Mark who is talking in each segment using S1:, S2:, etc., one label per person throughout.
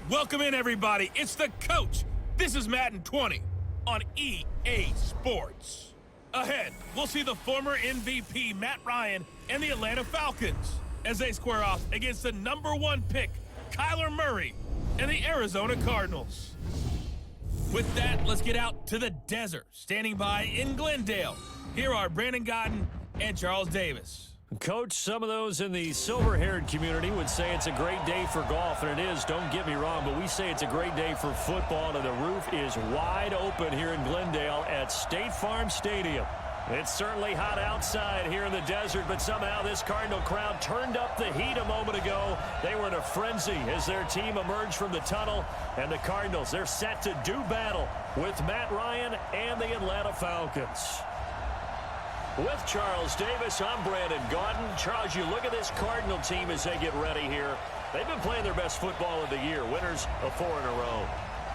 S1: Welcome in, everybody. It's the coach. This is Madden 20 on EA Sports. Ahead, we'll see the former MVP Matt Ryan and the Atlanta Falcons as they square off against the #1 pick, Kyler Murray, and the Arizona Cardinals. With that, let's get out to the desert. Standing by in Glendale, here are Brandon Godden and Charles Davis.
S2: Coach, some of those in the silver-haired community would say it's a great day for golf, and it is, don't get me wrong, but we say it's a great day for football, and the roof is wide open here in Glendale at State Farm Stadium. It's certainly hot outside here in the desert, but somehow this Cardinal crowd turned up the heat a moment ago. They were in a frenzy as their team emerged from the tunnel, and the Cardinals, they're set to do battle with Matt Ryan and the Atlanta Falcons. With Charles Davis, I'm Brandon Godden. Charles, you look at this Cardinal team as they get ready here. They've been playing their best football of the year, winners of 4 in a row.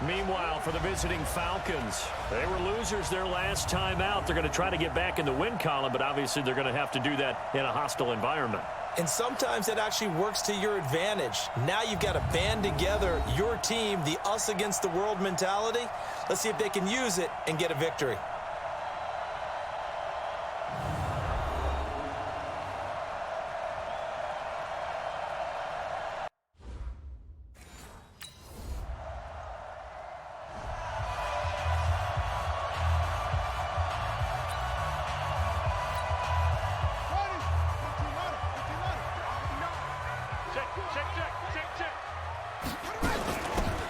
S2: Meanwhile, for the visiting Falcons, they were losers their last time out. They're going to try to get back in the win column, but obviously they're going to have to do that in a hostile environment.
S3: And sometimes it actually works to your advantage. Now you've got to band together your team, the us against the world mentality. Let's see if they can use it and get a victory.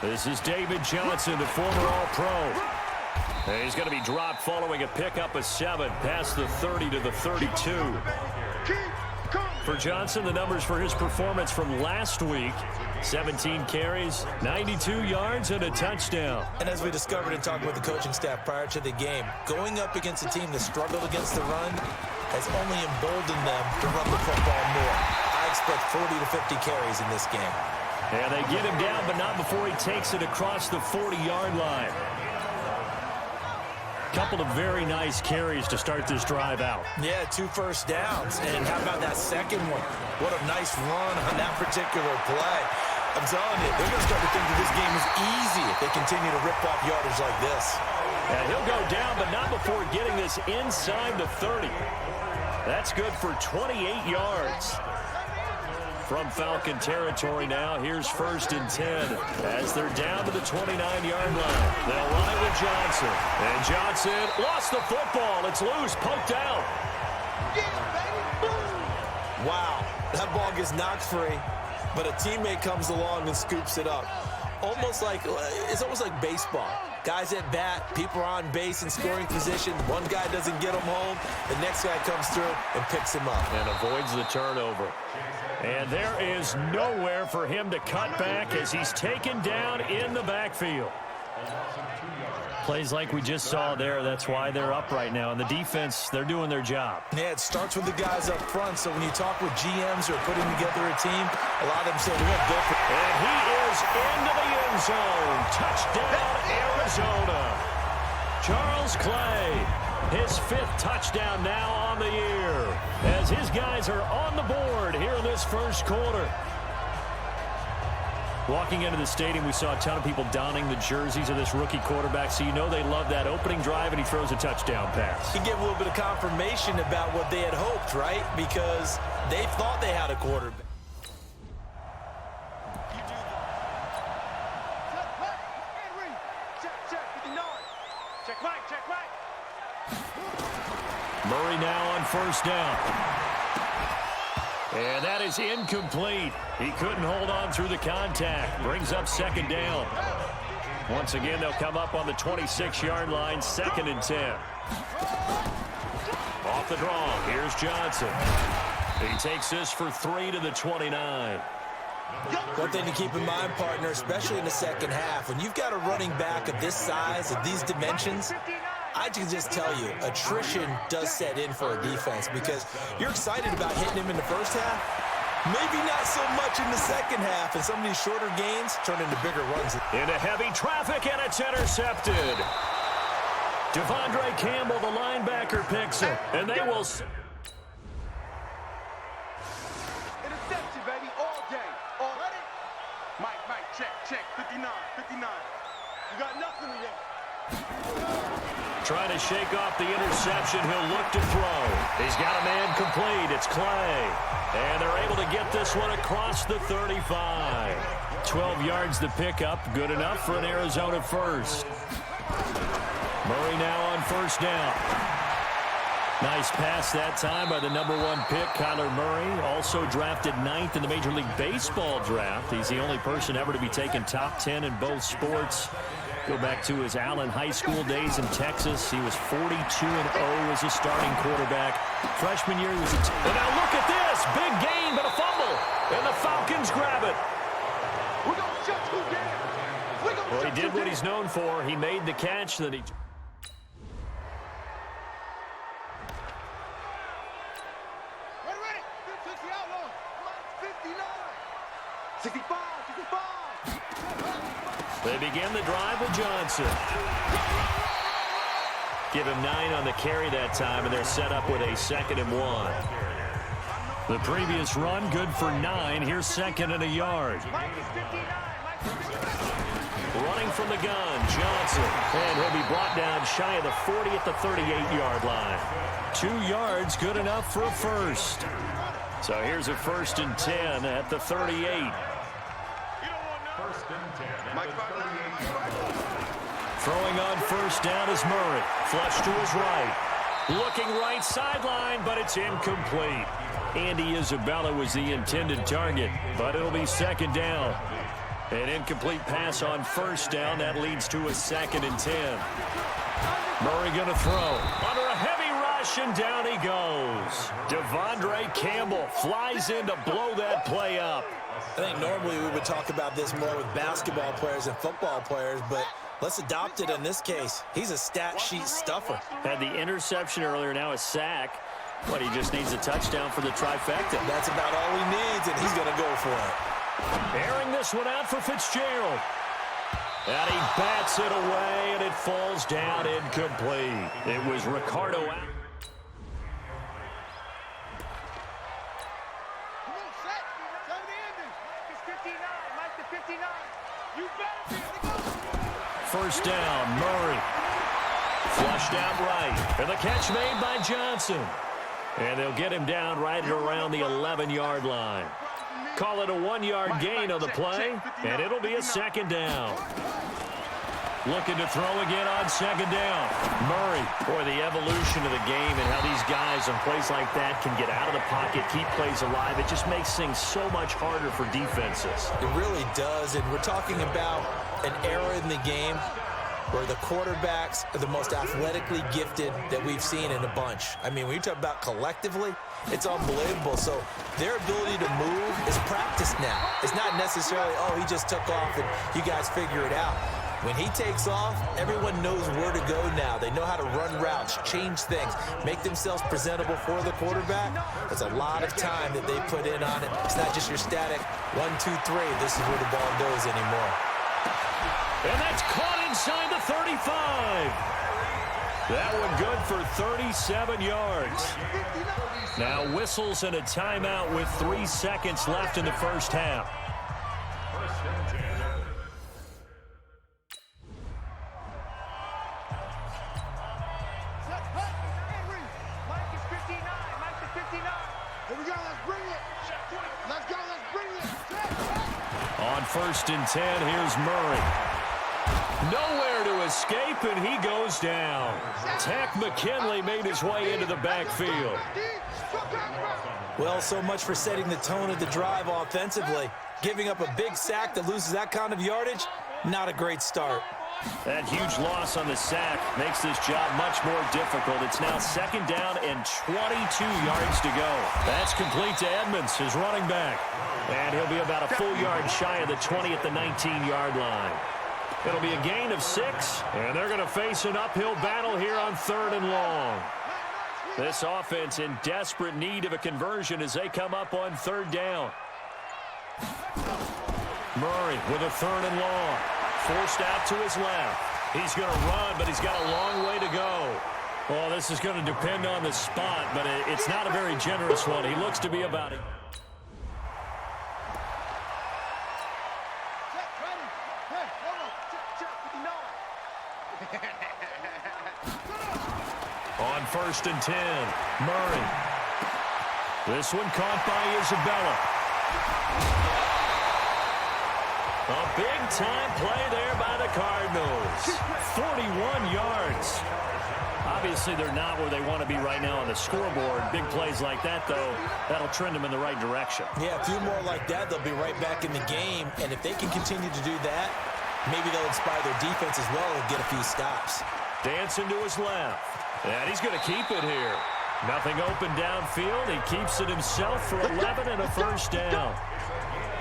S2: This is David Johnson, the former All-Pro. He's going to be dropped following a pickup of 7 past the 30 to the 32. For Johnson, the numbers for his performance from last week: 17 carries, 92 yards, and a touchdown.
S3: And as we discovered in talking with the coaching staff prior to the game, going up against a team that struggled against the run has only emboldened them to run the football more. I expect 40 to 50 carries in this game.
S2: And they get him down, but not before he takes it across the 40-yard line. Couple of very nice carries to start this drive out.
S3: Yeah, 2 first downs. And how about that second one? What a nice run on that particular play. I'm telling you, they're going to start to think that this game is easy if they continue to rip off yardage like this.
S2: And he'll go down, but not before getting this inside the 30. That's good for 28 yards. From Falcon territory now, here's 1st and 10 as they're down to the 29-yard line. They'll run it with Johnson. And Johnson lost the football. It's loose, poked out.
S3: Wow, that ball gets knocked free, but a teammate comes along and scoops it up. It's almost like baseball. Guys at bat, people are on base in scoring position. One guy doesn't get him home. The next guy comes through and picks him up.
S2: And avoids the turnover. And there is nowhere for him to cut back as he's taken down in the backfield. Plays like we just saw there, that's why they're up right now. And the defense, they're doing their job.
S3: Yeah, it starts with the guys up front. So when you talk with GMs who are putting together a team, a lot of them say, we're going to go for it.
S2: And he is into the end zone. Touchdown, Arizona. Charles Clay, his 5th touchdown now on the year, as his guys are on the board here in this first quarter. Walking into the stadium, we saw a ton of people donning the jerseys of this rookie quarterback, so you know they love that opening drive, and he throws a touchdown pass.
S3: You get a little bit of confirmation about what they had hoped, right? Because they thought they had a quarterback.
S2: Murray now on 1st down. And that is incomplete. He couldn't hold on through the contact. Brings up 2nd down. Once again, they'll come up on the 26-yard line, 2nd and 10. Off the draw, here's Johnson. He takes this for 3 to the 29.
S3: One thing to keep in mind, partner, especially in the second half, when you've got a running back of this size, of these dimensions, I can just tell you, attrition does set in for a defense because you're excited about hitting him in the first half. Maybe not so much in the second half, and some of these shorter gains turn into bigger runs.
S2: Into heavy traffic, and it's intercepted. Devondre Campbell, the linebacker, picks it, and they will...
S4: Interception, baby, all day. All ready? Mike, Check, 59. You got nothing to get.
S2: Trying to shake off the interception. He'll look to throw. He's got a man complete. It's Clay. And they're able to get this one across the 35. 12 yards to pick up. Good enough for an Arizona first. Murray now on first down. Nice pass that time by the #1 pick, Kyler Murray. Also drafted 9th in the Major League Baseball draft. He's the only person ever to be taken top 10 in both sports. Go back to his Allen High School days in Texas. He was 42-0 as a starting quarterback. Freshman year, he was and now look at this. Big gain, but a fumble. And the Falcons grab it.
S4: We're going to shut you down.
S2: Well, he did what he's known for. He made the catch that he...
S4: Ready. 50 outlaw. 59. 65.
S2: They begin the drive with Johnson. Give him 9 on the carry that time, and they're set up with a 2nd and 1. The previous run, good for 9. Here's 2nd and a yard. Running from the gun, Johnson. And he'll be brought down shy of the 40 at the 38-yard line. 2 yards, good enough for a first. So here's a 1st and 10 at the 38. Throwing on first down is Murray. Flush to his right. Looking right sideline, but it's incomplete. Andy Isabella was the intended target, but it'll be 2nd down. An incomplete pass on first down. That leads to a 2nd and 10. Murray going to throw. Under a heavy rush, and down he goes. Devondre Campbell flies in to blow that play up.
S3: I think normally we would talk about this more with basketball players and football players, but let's adopt it in this case. He's a stat sheet stuffer.
S2: Had the interception earlier, now a sack. But he just needs a touchdown for the trifecta.
S3: That's about all he needs, and he's going to go for it.
S2: Airing this one out for Fitzgerald. And he bats it away, and it falls down incomplete. It was Ricardo out.
S4: Come on, set. Tell the ending. It's 59. You better be.
S2: First down, Murray. Flushed out right. And the catch made by Johnson. And they'll get him down right around the 11-yard line. Call it a 1-yard gain on the play, and it'll be a 2nd down. Looking to throw again on 2nd down. Murray. Boy, the evolution of the game and how these guys on plays like that can get out of the pocket, keep plays alive. It just makes things so much harder for defenses.
S3: It really does, and we're talking about an era in the game where the quarterbacks are the most athletically gifted that we've seen in a bunch. I mean, when you talk about collectively, it's unbelievable. So their ability to move is practiced now. It's not necessarily, oh, he just took off and you guys figure it out. When he takes off, everyone knows where to go now. They know how to run routes, change things, make themselves presentable for the quarterback. There's a lot of time that they put in on it. It's not just your static 1, 2, 3. This is where the ball goes anymore.
S2: And that's caught inside the 35. That one good for 37 yards. Now whistles and a timeout with 3 seconds left in the first half.
S4: Here we go, let's bring it. Let's go, let's bring it.
S2: On 1st and 10, here's Murray. Nowhere to escape, and he goes down. Tack McKinley made his way into the backfield.
S3: Well, so much for setting the tone of the drive offensively. Giving up a big sack that loses that kind of yardage, not a great start.
S2: That huge loss on the sack makes this job much more difficult. It's now 2nd down and 22 yards to go. That's complete to Edmonds, his running back. And he'll be about a full yard shy of the 20 at the 19-yard line. It'll be a gain of 6, and they're going to face an uphill battle here on 3rd and long. This offense in desperate need of a conversion as they come up on 3rd down. Murray with a 3rd and long. Forced out to his left. He's going to run, but he's got a long way to go. Well, this is going to depend on the spot, but it's not a very generous one. He looks to be about it. On 1st and 10, Murray. This one caught by Isabella. A big-time play there by the Cardinals. 41 yards. Obviously, they're not where they want to be right now on the scoreboard. Big plays like that, though, that'll trend them in the right direction.
S3: Yeah, a few more like that, they'll be right back in the game. And if they can continue to do that, maybe they'll inspire their defense as well and get a few stops.
S2: Dancing to his left. And he's going to keep it here. Nothing open downfield. He keeps it himself for 11 and a first down.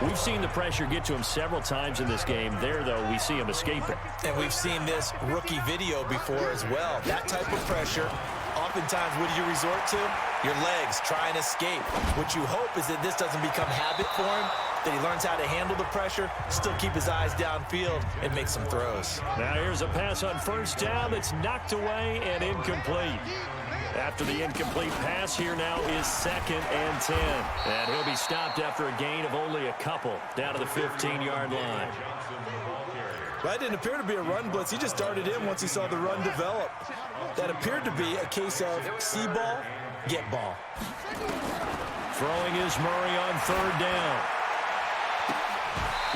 S2: We've seen the pressure get to him several times in this game. There, though, we see him escaping.
S3: And we've seen this rookie video before as well. That type of pressure, oftentimes, what do you resort to? Your legs, try and escape. What you hope is that this doesn't become habit for him, that he learns how to handle the pressure, still keep his eyes downfield, and make some throws.
S2: Now here's a pass on first down that's knocked away and incomplete. After the incomplete pass, here now is 2nd and 10. And he'll be stopped after a gain of only a couple, down to the 15-yard line.
S3: That didn't appear to be a run blitz. He just darted in once he saw the run develop. That appeared to be a case of see ball, get ball.
S2: Throwing is Murray on 3rd down.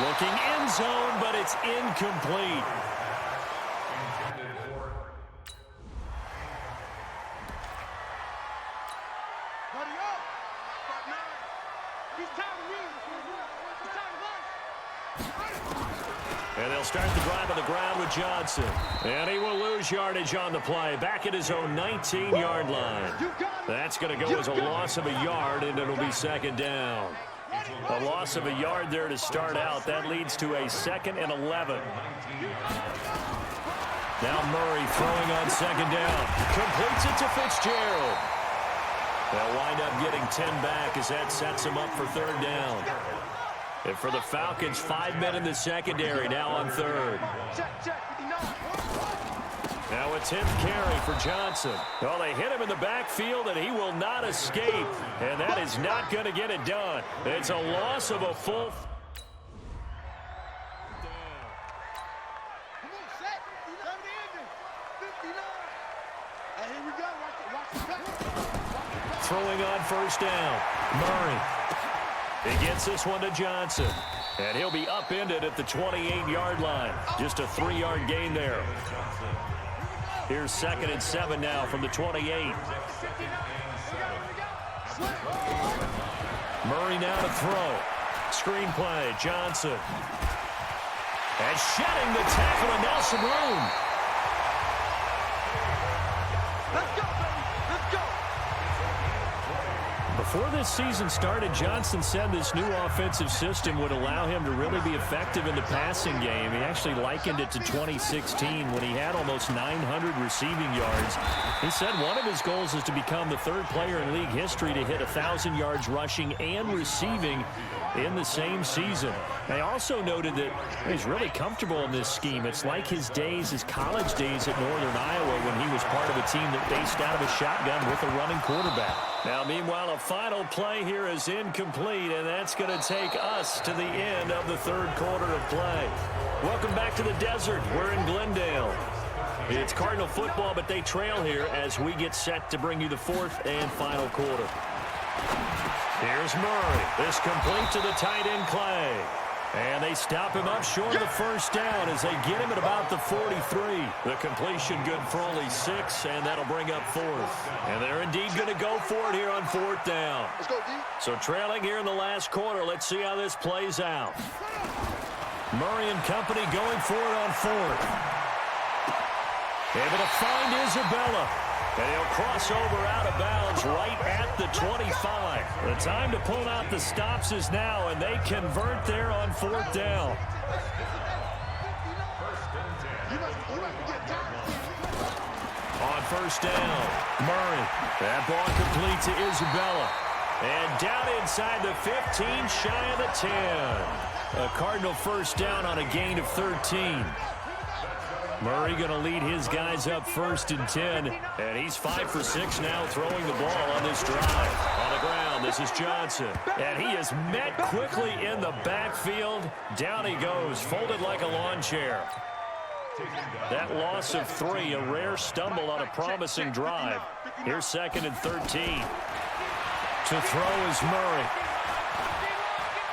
S2: Looking end zone, but it's incomplete. And they'll start the drive on the ground with Johnson. And he will lose yardage on the play. Back at his own 19-yard line. That's going to go as a loss of a yard, and it'll be 2nd down. A loss of a yard there to start out. That leads to a 2nd and 11. Now Murray throwing on 2nd down. Completes it to Fitzgerald. They'll wind up getting 10 back as that sets him up for 3rd down. And for the Falcons, 5 men in the secondary now on 3rd. Now a 10th carry for Johnson. Well, they hit him in the backfield, and he will not escape. And that is not going to get it done. It's a loss of a full... Throwing on 1st down. Murray. He gets this one to Johnson. And he'll be upended at the 28-yard line. Just a 3-yard gain there. Here's 2nd and 7 now from the 28. Murray now to throw. Screen play, Johnson. And shedding the tackle of Nelson Room.
S4: Let's go, baby. Let's go.
S2: Before this season started, Johnson said this new offensive system would allow him to really be effective in the passing game. He actually likened it to 2016 when he had almost 900 receiving yards. He said one of his goals is to become the 3rd player in league history to hit 1,000 yards rushing and receiving in the same season. They also noted that he's really comfortable in this scheme. It's like his college days at Northern Iowa when he was part of a team that based out of a shotgun with a running quarterback. Now, meanwhile, a final play here is incomplete, and that's going to take us to the end of the 3rd quarter of play. Welcome back to the desert. We're in Glendale. It's Cardinal football, but they trail here as we get set to bring you the 4th and final quarter. Here's Murray. This complete to the tight end, Clay. And they stop him up short of the 1st down as they get him at about the 43. The completion good for only 6, and that'll bring up 4th. And they're indeed going to go for it here on 4th down.
S4: Let's go, D.
S2: So trailing here in the last quarter. Let's see how this plays out. Murray and company going for it on 4th. Able to find Isabella. And he'll cross over out of bounds right at the 25. The time to pull out the stops is now, and they convert there on 4th down. On 1st down, Murray. That ball complete to Isabella. And down inside the 15, shy of the 10. A Cardinal 1st down on a gain of 13. Murray going to lead his guys up 1st and 10, and he's 5 for 6 now throwing the ball on this drive. On the ground, this is Johnson, and he is met quickly in the backfield. Down he goes, folded like a lawn chair. That loss of 3, a rare stumble on a promising drive. Here's 2nd and 13. To throw is Murray.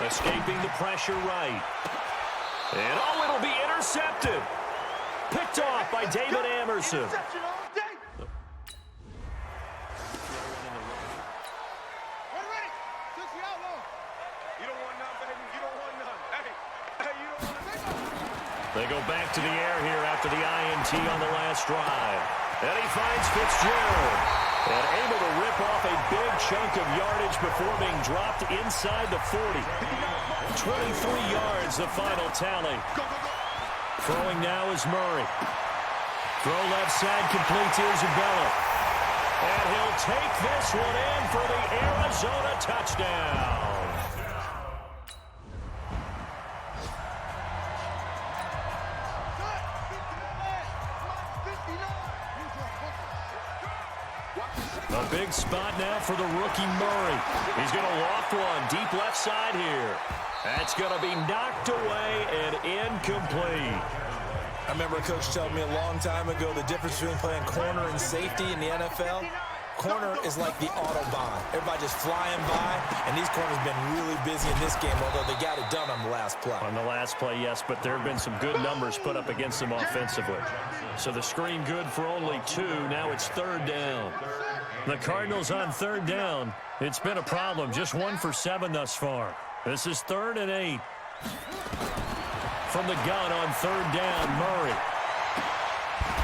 S2: Escaping the pressure right. And oh, it'll be intercepted. Picked off by David Amerson. They go back to the air here after the INT on the last drive. And he finds Fitzgerald. And able to rip off a big chunk of yardage before being dropped inside the 40. 23 yards, the final tally. Throwing now is Murray. Throw left side, complete to Isabella. And he'll take this one in for the Arizona touchdown. A big spot now for the rookie Murray. He's going to loft one deep left side here. That's going to be knocked away and incomplete.
S3: I remember a coach telling me a long time ago the difference between playing corner and safety in the NFL. Corner is like the Autobahn. Everybody just flying by, and these corners have been really busy in this game, although they got it done on the last play.
S2: On the last play, yes, but there have been some good numbers put up against them offensively. So the screen good for only 2. Now it's 3rd down. The Cardinals on 3rd down. It's been a problem. Just 1 for 7 thus far. This is 3rd and 8. From the gun on 3rd down, Murray.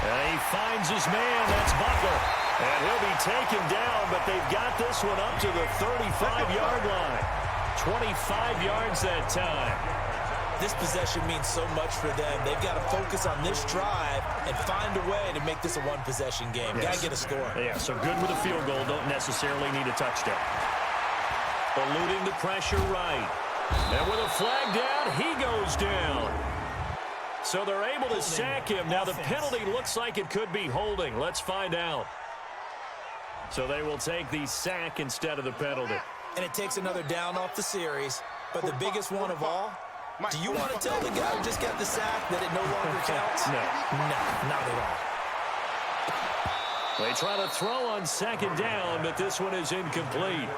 S2: And he finds his man. That's Butler. And he'll be taken down, but they've got this one up to the 35-yard line. 25 yards that time.
S3: This possession means so much for them. They've got to focus on this drive and find a way to make this a one-possession game.
S2: Yes.
S3: Got to get a score.
S2: Yeah, so good with a field goal. Don't necessarily need a touchdown. Eluding the pressure right. And with a flag down, he goes down. So they're able to sack him. Now the penalty looks like it could be holding. Let's find out. So they will take the sack instead of the penalty.
S3: And it takes another down off the series. But the biggest one of all, do you want to tell the guy who just got the sack that it no longer counts?
S2: No.
S3: No, not at all.
S2: They try to throw on 2nd down, but this one is incomplete.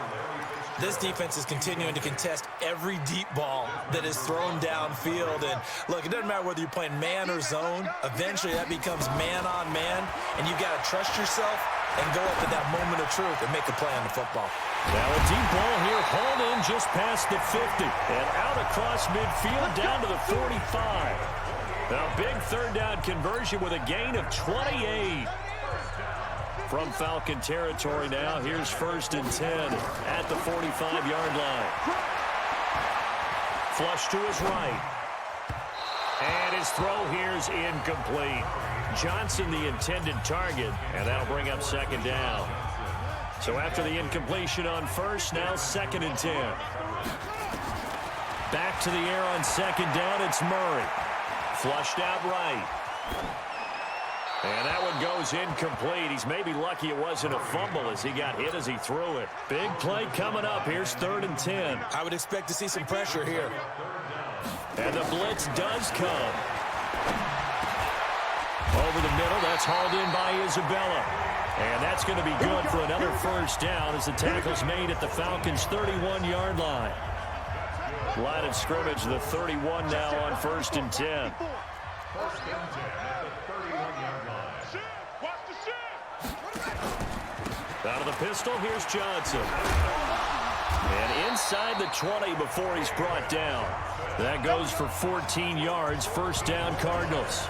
S3: This defense is continuing to contest every deep ball that is thrown downfield. And look, it doesn't matter whether you're playing man or zone. Eventually that becomes man on man, and you've got to trust yourself and go up at that moment of truth and make a play on the football.
S2: Now a deep ball here, hauled in just past the 50. And out across midfield down to the 45. Now big 3rd down conversion with a gain of 28. From Falcon territory now, here's 1st and 10 at the 45-yard line. Flush to his right. And his throw here is incomplete. Johnson the intended target, and that'll bring up 2nd down. So after the incompletion on 1st, now 2nd and 10. Back to the air on 2nd down, it's Murray. Flushed out right. And that one goes incomplete. He's maybe lucky it wasn't a fumble as he got hit as he threw it. Big play coming up. Here's 3rd and 10.
S3: I would expect to see some pressure here.
S2: And the blitz does come. Over the middle, that's hauled in by Isabella. And that's going to be good for another 1st down as the tackle's made at the Falcons' 31-yard line. Line of scrimmage, the 31 now on 1st and 10. Out of the pistol, here's Johnson. And inside the 20 before he's brought down. That goes for 14 yards, 1st down Cardinals.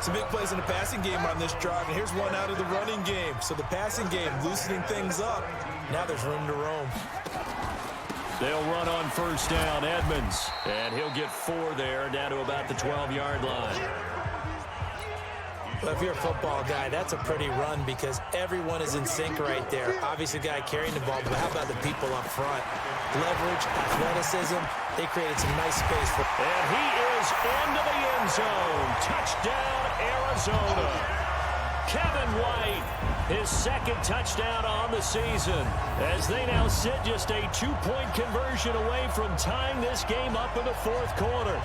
S3: Some big plays in the passing game on this drive, and here's one out of the running game. So the passing game loosening things up. Now there's room to roam.
S2: They'll run on 1st down, Edmonds. And he'll get 4 there, down to about the 12-yard line.
S3: Well, if you're a football guy, that's a pretty run because everyone is in sync right there. Obviously, the guy carrying the ball, but how about the people up front? Leverage, athleticism, they created some nice space for.
S2: And he is into the end zone. Touchdown, Arizona. Kevin White, his 2nd touchdown on the season, as they now sit just a 2-point conversion away from tying this game up in the 4th quarter.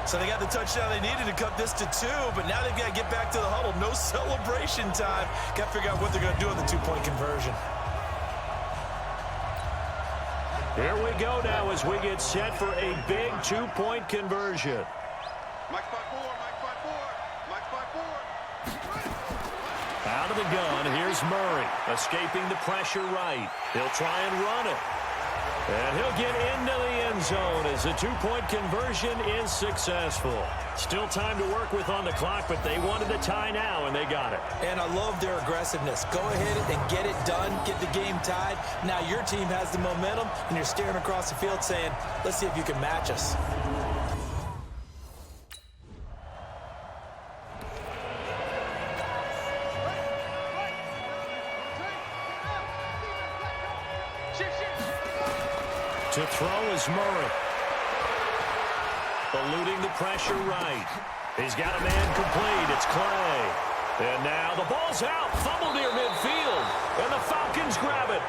S3: So they got the touchdown they needed to cut this to 2, but now they've got to get back to the huddle. No celebration time. Got to figure out what they're going to do on the 2-point conversion.
S2: Here we go now as we get set for a big 2-point conversion.
S4: Mike 5-4, Mike 5-4, Mike 5-4.
S2: Out of the gun, here's Murray, escaping the pressure right. He'll try and run it. And he'll get into the end zone as the 2-point conversion is successful. Still time to work with on the clock, but they wanted the tie now, and they got it.
S3: And I love their aggressiveness. Go ahead and get it done, get the game tied. Now your team has the momentum, and you're staring across the field saying, let's see if you can match us.
S2: To throw is Murray. Eluding the pressure right. He's got a man complete. It's Clay. And now the ball's out. Fumble near midfield. And the Falcons grab it.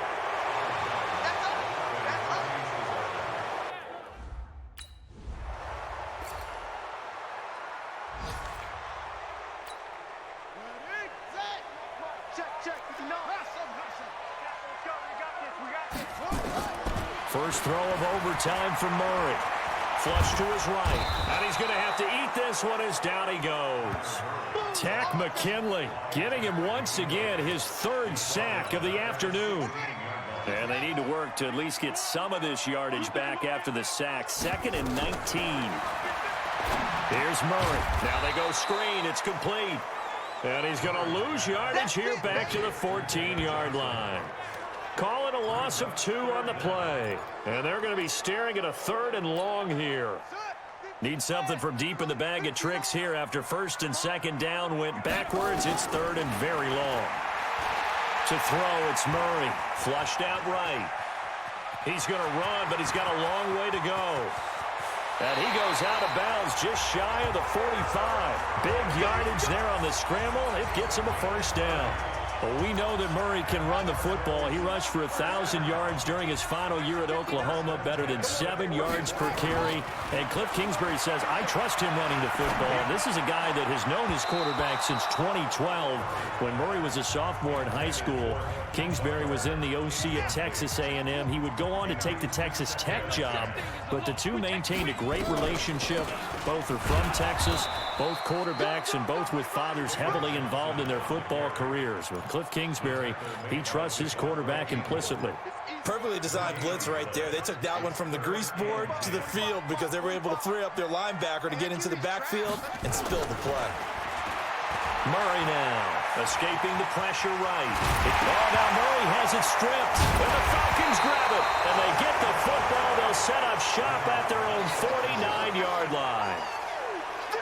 S4: Check.
S2: First throw of overtime from Murray. Flush to his right. And he's going to have to eat this one as down he goes. Tack McKinley getting him once again his 3rd sack of the afternoon. And they need to work to at least get some of this yardage back after the sack. 2nd and 19. Here's Murray. Now they go screen. It's complete. And he's going to lose yardage here back to the 14-yard line. Call it a loss of 2 on the play. And they're going to be staring at a 3rd and long here. Need something from deep in the bag of tricks here after 1st and 2nd down went backwards. It's 3rd and very long. To throw, it's Murray. Flushed out right. He's going to run, but he's got a long way to go. And he goes out of bounds just shy of the 45. Big yardage there on the scramble. It gets him a 1st down. Well, we know that Murray can run the football. He rushed for 1,000 yards during his final year at Oklahoma, better than 7 yards per carry. And Cliff Kingsbury says, I trust him running the football. This is a guy that has known his quarterback since 2012 when Murray was a sophomore in high school. Kingsbury was in the OC at Texas A&M. He would go on to take the Texas Tech job, but the two maintained a great relationship. Both are from Texas, both quarterbacks, and both with fathers heavily involved in their football careers. With Cliff Kingsbury, he trusts his quarterback implicitly.
S3: Perfectly designed blitz right there. They took that one from the grease board to the field because they were able to free up their linebacker to get into the backfield and spill the play.
S2: Murray now, escaping the pressure right. Oh, now Murray has it stripped, and the Falcons grab it, and they get the football. They'll set up shop at their own 49-yard line.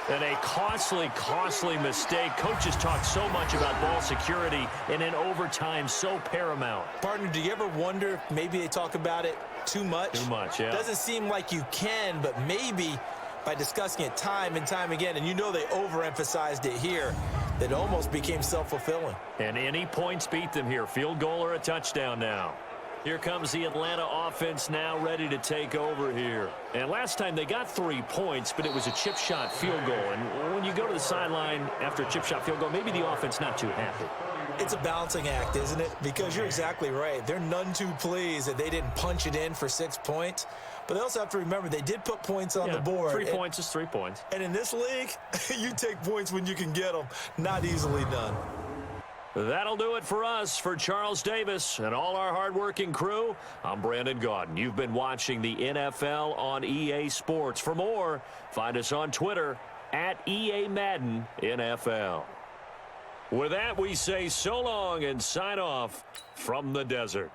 S2: And a costly mistake. Coaches talk so much about ball security, and in overtime, so paramount.
S3: Partner, do you ever wonder if maybe they talk about it too much?
S2: Too much, yeah.
S3: Doesn't seem like you can, but maybe by discussing it time and time again, and you know they overemphasized it here, that it almost became self-fulfilling.
S2: And any points beat them here. Field goal or a touchdown now. Here comes the Atlanta offense now ready to take over here. And last time they got 3 points, but it was a chip shot field goal. And when you go to the sideline after a chip shot field goal, maybe the offense not too happy.
S3: It's a balancing act, isn't it? Because you're exactly right. They're none too pleased that they didn't punch it in for 6 points. But they also have to remember they did put points on the board.
S2: 3 points is 3 points.
S3: And in this league, you take points when you can get them. Not easily done.
S2: That'll do it for us. For Charles Davis and all our hardworking crew, I'm Brandon Gaudin. You've been watching the NFL on EA Sports. For more, find us on Twitter at EA Madden NFL. With that, we say so long and sign off from the desert.